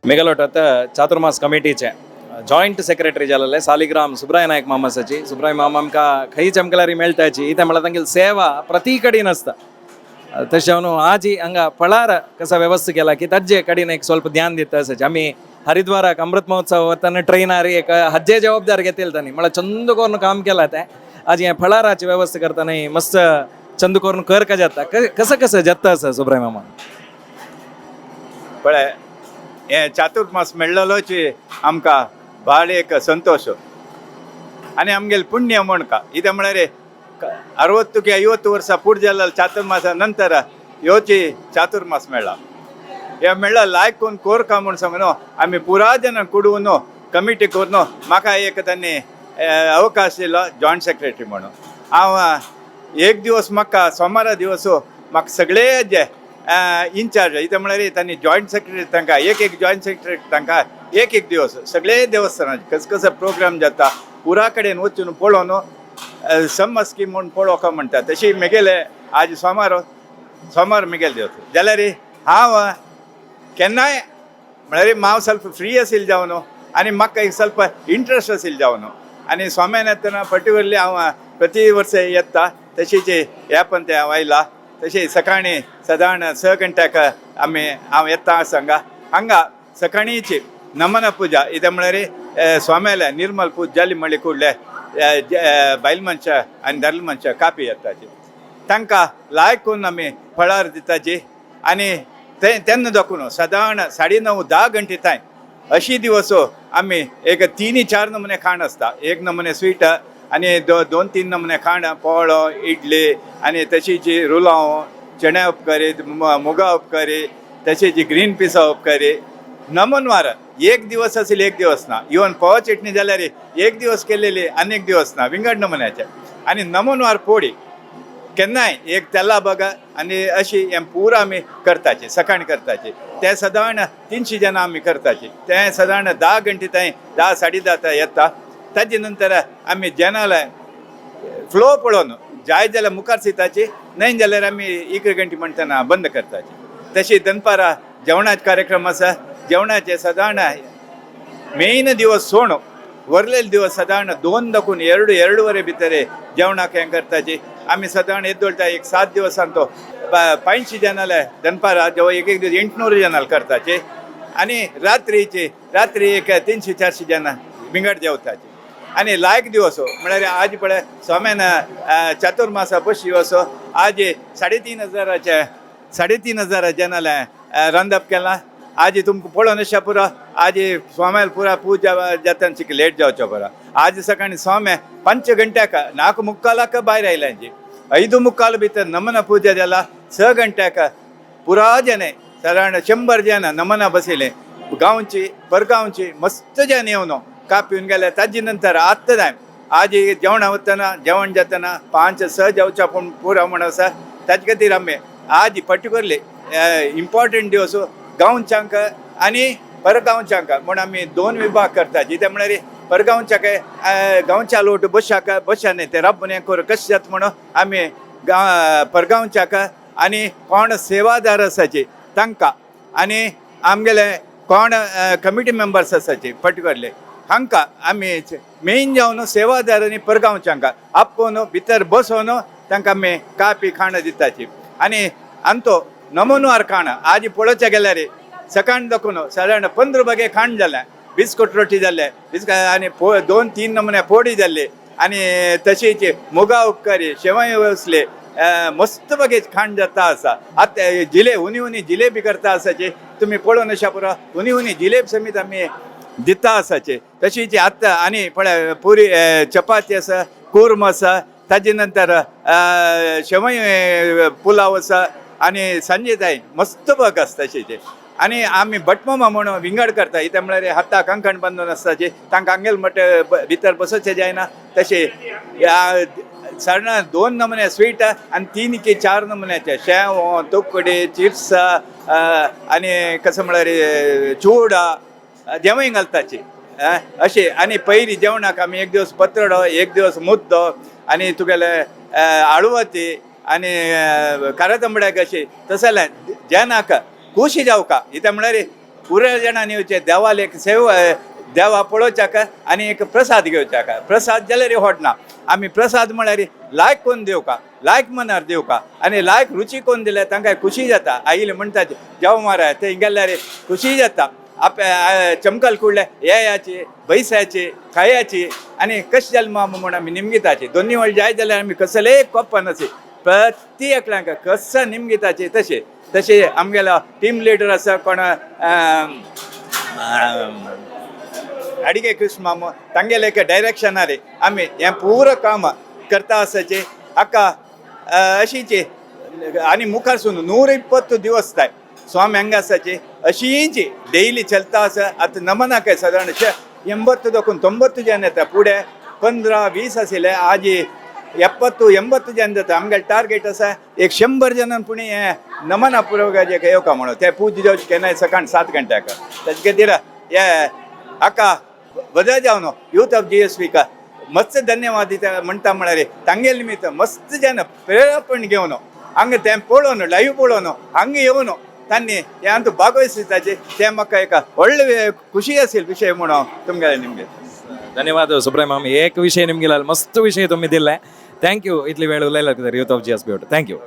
मेघालय चातुर्मास कमिटीचे joint secretary जालेले Saligram Subray नायक मामासाची सुब्राय मामा आमकां खंय चमकलारी मेळटाची इथे म्हणल्यार तांगेली सेवा प्रती कडेन आसता तशें न्हू आजी हांगा पळार कसा वेवस्था केला की ताजे कडेन एक ಸ್ವಲ್ಪ ध्यान दिता आसाचे आमी हरिद्वाराक अमृत महोत्सव वतना ट्रेनार एक हज्जे जबाबदार घेतले तांणी म्हळ्यार चंद करून काम केला ते आज हे फळाराची वेवस्था करताना मस्त चंद करून कर का जाता कसं कसं जाता आसा सुब्राय मामा पळय हे चातुर्मास मेळ्ळलोची आमकां भाड एक संतोष आनी आमगेले पुण्य म्हण का इथे म्हळ्यार 60 की 50 वर्सां पुढे जाल्लो चातुर्मासा नंतर योची चातुर्मास मेळ्ळा हे मेळ्ळा लायक कोण कोर का म्हूण सांगून आमी पुरा जन कुडून कमिटी करून म्हाका एक तांणी अवकाश दिलो जॉयंट सेक्रेटरी म्हणून हांव एक दिवस म्हाका सोमारा दिवस म्हाका सगळे जे इन्चार्ज इथे म्हळ्यार तांणी जॉयंट सेक्रेटरी तांकां एक जॉयंट सेक्रेटरी तांकां एक दिवस सगळे देवस्थानाचे कसं प्रोग्राम जाता पुरा कडेन वचून पळोवन सम स्कीम म्हणून पळोवका म्हणटा तशी मेगेले आज सोमार मेगेले दिवस जाल्यार हांव केन्नाय म्हळ्यार हांव ಸ್ವಲ್ಪ फ्री आशिल्लो जावन आनी म्हाका एक ಸ್ವಲ್ಪ इंट्रस्ट आशिल्लो जावन आनी सोम्यान येतना पर्टिक्युलरली हांव प्रति वर्स येता तशीच ह्या पंथ हांव आयला तशी सकाळी सादारण 6 गंट्याक हांव येता हांगा सकाळीची नमन पूजा इथे म्हळ्यार स्वाम्याला निर्मल पूजा जाली म्हणले कुडले बायल मनशां आनी दादले मनशां कापी येताची तांकां लायक करून आमी फळार दिताची आनी तेन्ना दाखोवन सादारण 9:30-10 घंटे ताईं अशी दिवस आमी एक 3-4 नमुने खाण आसता एक नमुने स्वीट आनी 2-3 नमुने खाण पोळो इडली आनी तशीच रुलाव चण्या उपकारी मुगा उपकारी तशीच ग्रीन पिसा उपकारी नमनवार एक दिवस असेल एक दिवस ना इवन पवा चटणी जाल्यार एक दिवस केलेली अनेक दिवस ना विंगड नमुन्याचे आनी नमनवार पोळी केन्नाय एक तेला बघा आनी अशी हें पुरा आमी करताचे सकाळी करताचे ते सादारण 300 जाणां आमी करताचे ते सादारण 10 घंटे ताईं 10-10:30 येता ताजे नंतर आमी जेनाला फ्लो पळोवन जाय जाल्यार मुखार सिताची न्हय जाल्यार आमी 1 घंटे म्हणटना बंद करताचे तशी दनपारा जेवणाचे कार्यक्रम आसा जेवणाचे सादारण मेन दिवस सोण वरलेले दिवस सादारण 2 दाखून 2 वरे भितर जेवणाक हें करताची आमी सादारण येदोळटा एक 7 दिवसांचो 500 जाणांले दनपारा जेव्हा एक दिवस 800 जाणांले करताचे आनी रात्री एक 300-400 जाणां विंगड जेवताचे आनी लायक दिवस म्हळ्यार आज पळय सोम्यान चातुर्मासा बस दिवस आज 3,500 जाणांले रांदप केलां आज तुमकां पळोवन अशें पुरो आज सोम्याल पुरा पूजा जाता लेट जावचो पुरो आज सकाळी सोम्या 5 घंट्याक 4:45 भायर आयल्यांची 5:45 भितर नमन पूजा जाला 6 घंट्याक पुरा जने सादारण 100 जन नमना बसयले गांवची परगांवची मस्त जन येवन काप पिवन गेले ताजे नंतर आत्ता टायम आज जेवणा वतना जेवण जातना 5-6 जेवच्या पूण पुरो म्हण आसा ताजे खातीर आमी आज पर्टिक्युलरली इम्पॉर्टंट दिवस गांवच्यांक आनी परगांवच्यांक म्हण आमी 2 विभाग करता जिथे म्हळ्यार परगांवच्याक गांवच्या लोट बशांनी ते राबने कर कशें जाता म्हणून आमी परगांवच्याक आनी कोण सेवादार आसाचे तांकां आनी आमगेले कोण कमिटी मेंबर्स आसाचे पर्टिक्युलरली हांकां आमी मेन जावन सेवादार आनी परगांवच्यांक आपोवन भितर बसोवन तांकां आमी कापी खाण दिताची आनी आमचो नमनवार खाण आज पळोवचे गेल्यार सकाळी दाखोवन सादारण 15 बगे खाण जालें बिस्कुट रोटी जाल्ले आनी 2-3 नमुने पोळी जाल्ली आनी तशीच मुगा उपकारी शेवय वसले मस्त बगेच खाण जाता आसा आतां हुनी जिलेबी करता आसाचे तुमी पळोवन अशा पुरो हुनी जिलेबी समीत आमी दिता आसाचे तशीच आतां आनी पळय पुरी चपाती आसा कुर्म आसा ताजे नंतर शेवय पुलाव आसा आनी सांजे ताई मस्त बग आसता तशीचे आनी आमी भटमामा म्हणून विंगड करता इथे म्हळ्यार हाता कंकण बांदून आसताचे तांकां आंगेल म्हटले भितर बसोवचें जायना तशें सादारण 2 नमुने स्वीट आनी 3-4 नमुन्याचे शेव तुकडे चिप्स आनी कसं म्हळ्यार चूडा जेवण घालताची अशें आनी पयलीं जेवणाक आमी एक दिवस पत्रडो एक दिवस मुद्दो आनी तुगेले आळुवती आनी खारे तांबड्याक अशें तशें जेवणाक खुशी जावका इथे म्हळ्यार पुराय जाणां येवचे देवाल एक सेवा देवा पळोवच्याक आनी एक प्रसाद घेवच्याक प्रसाद जाल्यार होडना आमी प्रसाद म्हळ्यार लायक कोण दिवका लायक मनार दिवका आनी लायक रुची कोण दिले तांकां खुशी जाता आईले म्हणटा जेव मारा ते गेल्यार खुशी जाता चमकल कुडले येयाची बैसाची खायाची आनी कशें जल्मा म्हूण आमी निमगिताची दोनी वळ जाय जाल्यार आमी कसलेय कोप्पन अशी प्रती एकल्यांक कसं निमगिताची तशें तशें आमगेलो टीम लिडर आसा कोण अडिगे कृष्ण मामो तांगेले एक डायरेक्शनार आमी हें पुरो काम करता आसाचे हाका अशीचे आनी मुखार सून 120 दिवस जाय स्वामी हांगा आसाचे अशीच डेली चलता आसा आतां नमनाक सादारण 80 दोकून 90 जन येता फुडें 15-20 आशिल्ले आज 70-80 जन जाता आमगेले टार्गेट आसा एक 100 जनांक पुणे हें नमना पुरोगाचे येवका म्हणून ते पूज जावचे केन्नाय सकाळ 7 गंट्याक तेजे खातीर हे हाका वजा जावन यूथ ऑफ GSV का मस्त धन्यवाद दिता म्हणटा म्हळ्यार तांगे निमित्त मस्त जन प्रेरणा घेवन हांगा तें पळोवन लाईव्ह पळोवन हांगा येवन तांणी हे अंत भागवयताचे ते म्हाका एक व्हडले खुशी आशिल्लो विशय म्हणून तुमगेले निमगे धन्यवाद सुब्रय माम एक विषय निमगे मस्त विषय तुम्ही दिलाय थँक्यू इतली वेळ उलयला यूथ ऑफ GSB थँक्यू